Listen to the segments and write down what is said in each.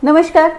नमस्कार,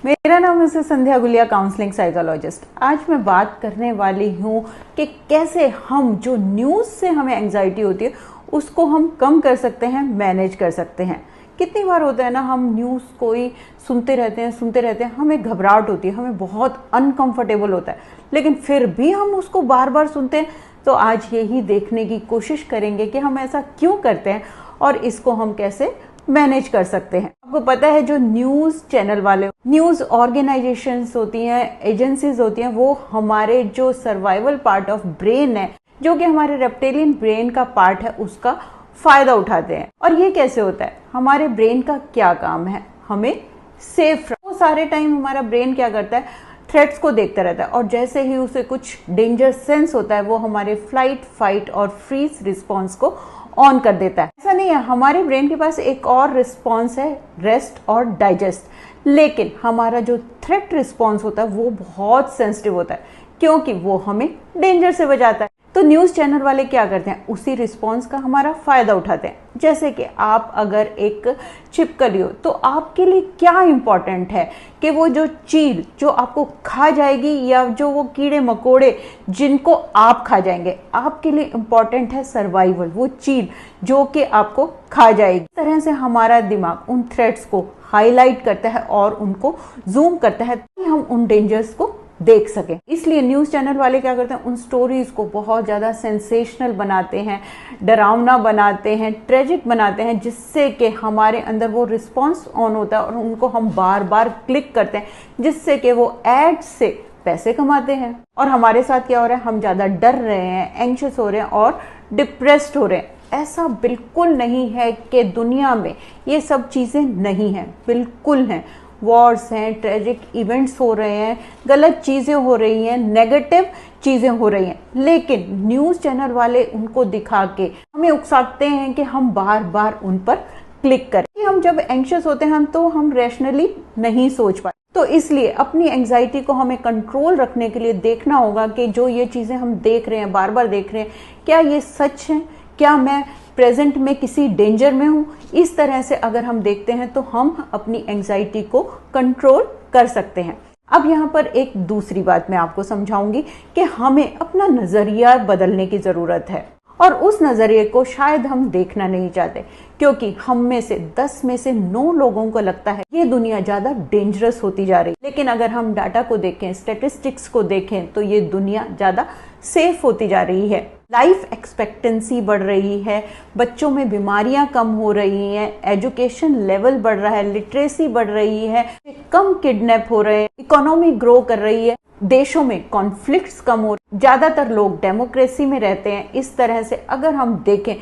मेरा नाम है संध्या गुलिया, काउंसलिंग साइकोलॉजिस्ट। आज मैं बात करने वाली हूँ कि कैसे हम जो न्यूज़ से हमें एंजाइटी होती है उसको हम कम कर सकते हैं, मैनेज कर सकते हैं। कितनी बार होता है ना, हम न्यूज़ कोई सुनते रहते हैं, हमें घबराहट होती है, हमें बहुत अनकंफर्टेबल होता है, लेकिन फिर भी हम उसको बार बार सुनते हैं। तो आज यही देखने की कोशिश करेंगे कि हम ऐसा क्यों करते हैं और इसको हम कैसे मैनेज कर सकते हैं। आपको पता है, जो न्यूज़ चैनल वाले, न्यूज़ ऑर्गेनाइजेशंस होती हैं, एजेंसीज होती हैं, वो हमारे जो सर्वाइवल पार्ट ऑफ ब्रेन है, जो कि हमारे रेप्टिलियन ब्रेन का पार्ट है, उसका फायदा उठाते हैं। और ये कैसे होता है? हमारे ब्रेन का क्या काम है? हमें सेफ, वो सारे टाइम हमारा ब्रेन क्या करता है, थ्रेट्स को देखता रहता है, और जैसे ही उसे कुछ डेंजर सेंस होता है वो हमारे फ्लाइट, फाइट और फ्रीज रिस्पॉन्स को ऑन कर देता है। ऐसा नहीं है, हमारे ब्रेन के पास एक और रिस्पॉन्स है, रेस्ट और डाइजेस्ट। लेकिन हमारा जो थ्रेट रिस्पॉन्स होता है वो बहुत सेंसिटिव होता है, क्योंकि वो हमें डेंजर से बचाता है। तो न्यूज़ चैनल वाले क्या करते हैं, उसी रिस्पॉन्स का हमारा फायदा उठाते हैं। जैसे कि आप अगर एक छिपकली हो, तो आपके लिए क्या इंपॉर्टेंट है कि वो जो चील जो आपको खा जाएगी, या जो वो कीड़े मकोड़े जिनको आप खा जाएंगे, आपके लिए इंपॉर्टेंट है सर्वाइवल, वो चील जो कि आपको खा जाएगी। इस तरह से हमारा दिमाग उन थ्रेट्स को हाईलाइट करता है और उनको जूम करता है ताकि हम उन डेंजर्स को देख सके। इसलिए न्यूज़ चैनल वाले क्या करते हैं, उन स्टोरीज को बहुत ज़्यादा सेंसेशनल बनाते हैं, डरावना बनाते हैं, ट्रेजिक बनाते हैं, जिससे कि हमारे अंदर वो रिस्पॉन्स ऑन होता है और उनको हम बार बार क्लिक करते हैं, जिससे कि वो एड्स से पैसे कमाते हैं। और हमारे साथ क्या हो रहा है, हम ज़्यादा डर रहे हैं, एंग्शियस हो रहे हैं और डिप्रेस्ड हो रहे हैं। ऐसा बिल्कुल नहीं है कि दुनिया में ये सब चीज़ें नहीं हैं, बिल्कुल हैं। वॉर्स हैं, ट्रेजिक इवेंट्स हो रहे हैं, गलत चीज़ें हो रही हैं, नेगेटिव चीज़ें हो रही हैं, लेकिन न्यूज़ चैनल वाले उनको दिखा के हमें उकसाते हैं कि हम बार बार उन पर क्लिक करें। हम जब एंग्शियस होते हैं तो हम रैशनली नहीं सोच पाते। तो इसलिए अपनी एंग्जाइटी को हमें कंट्रोल रखने के लिए देखना होगा कि जो ये चीज़ें हम देख रहे हैं, बार बार देख रहे हैं, क्या ये सच है, क्या मैं प्रेजेंट में किसी डेंजर में हूँ। इस तरह से अगर हम देखते हैं तो हम अपनी एंग्जाइटी को कंट्रोल कर सकते हैं। अब यहाँ पर एक दूसरी बात मैं आपको समझाऊंगी कि हमें अपना नजरिया बदलने की जरूरत है, और उस नजरिए को शायद हम देखना नहीं चाहते, क्योंकि हम में से 10 में से 9 लोगों को लगता है ये दुनिया ज्यादा डेंजरस होती जा रही है। लेकिन अगर हम डाटा को देखें, स्टैटिस्टिक्स को देखें, तो ये दुनिया ज्यादा सेफ होती जा रही है। लाइफ एक्सपेक्टेंसी बढ़ रही है, बच्चों में बीमारियां कम हो रही हैं, एजुकेशन लेवल बढ़ रहा है, लिटरेसी बढ़ रही है, कम किडनैप हो रहे हैं, इकोनॉमी ग्रो कर रही है, देशों में कॉन्फ्लिक्ट्स कम हो रहे हैं, ज्यादातर लोग डेमोक्रेसी में रहते हैं। इस तरह से अगर हम देखें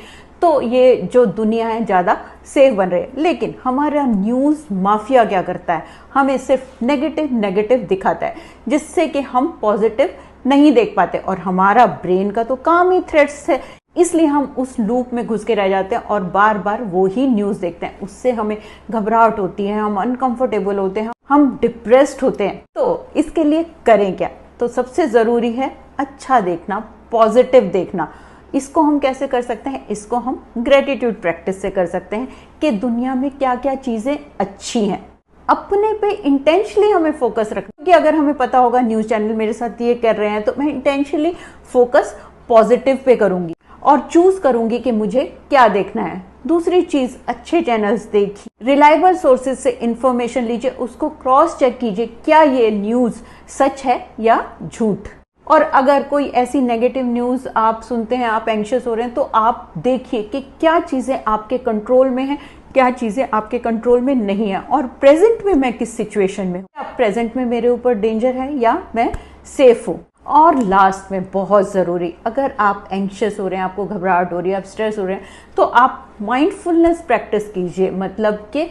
तो ये जो दुनिया है ज्यादा सेफ बन रही है। लेकिन हमारा न्यूज़ माफिया क्या करता है, हमें सिर्फ नेगेटिव दिखाता है, जिससे कि हम पॉजिटिव नहीं देख पाते। और हमारा ब्रेन का तो काम ही थ्रेट्स है, इसलिए हम उस लूप में घुस के रह जाते हैं और बार बार वो ही न्यूज़ देखते हैं। उससे हमें घबराहट होती है, हम अनकंफर्टेबल होते हैं, हम डिप्रेस्ड होते हैं। तो इसके लिए करें क्या? तो सबसे ज़रूरी है अच्छा देखना, पॉजिटिव देखना। इसको हम कैसे कर सकते हैं? इसको हम ग्रेटिट्यूड प्रैक्टिस से कर सकते हैं कि दुनिया में क्या क्या चीज़ें अच्छी हैं। अपने पे इंटेंशनली हमें फोकस रखना, कि अगर हमें पता होगा न्यूज़ चैनल मेरे साथ ये कर रहे हैं, तो मैं इंटेंशनली फोकस पॉजिटिव पे करूंगी और चूज करूंगी कि मुझे क्या देखना है। दूसरी चीज, अच्छे चैनल्स देखिए, रिलायबल सोर्सेज से इंफॉर्मेशन लीजिए, उसको क्रॉस चेक कीजिए, क्या ये न्यूज़ सच है या झूठ। और अगर कोई ऐसी नेगेटिव न्यूज़ आप सुनते हैं, आप एंग्शियस हो रहे हैं, तो आप देखिए कि क्या चीज़ें आपके कंट्रोल में हैं, क्या चीज़ें आपके कंट्रोल में नहीं है, और प्रेजेंट में मैं किस सिचुएशन में हूँ, क्या प्रेजेंट में मेरे ऊपर डेंजर है या मैं सेफ हूँ। और लास्ट में बहुत ज़रूरी, अगर आप एंग्शियस हो रहे हैं, आपको घबराहट हो रही है, आप स्ट्रेस हो रहे हैं, तो आप माइंडफुलनेस प्रैक्टिस कीजिए। मतलब कि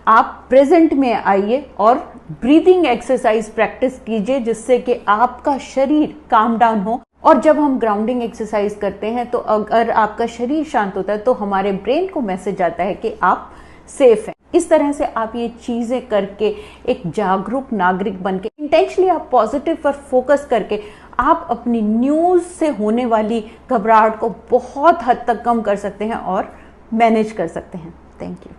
आप प्रेजेंट में आइए और ब्रीदिंग एक्सरसाइज प्रैक्टिस कीजिए, जिससे कि आपका शरीर काम डाउन हो। और जब हम ग्राउंडिंग एक्सरसाइज करते हैं, तो अगर आपका शरीर शांत होता है तो हमारे ब्रेन को मैसेज आता है कि आप सेफ हैं। इस तरह से आप ये चीजें करके एक जागरूक नागरिक बनके, इंटेंशनली आप पॉजिटिव पर फोकस करके, आप अपनी न्यूज़ से होने वाली घबराहट को बहुत हद तक कम कर सकते हैं और मैनेज कर सकते हैं। Thank you.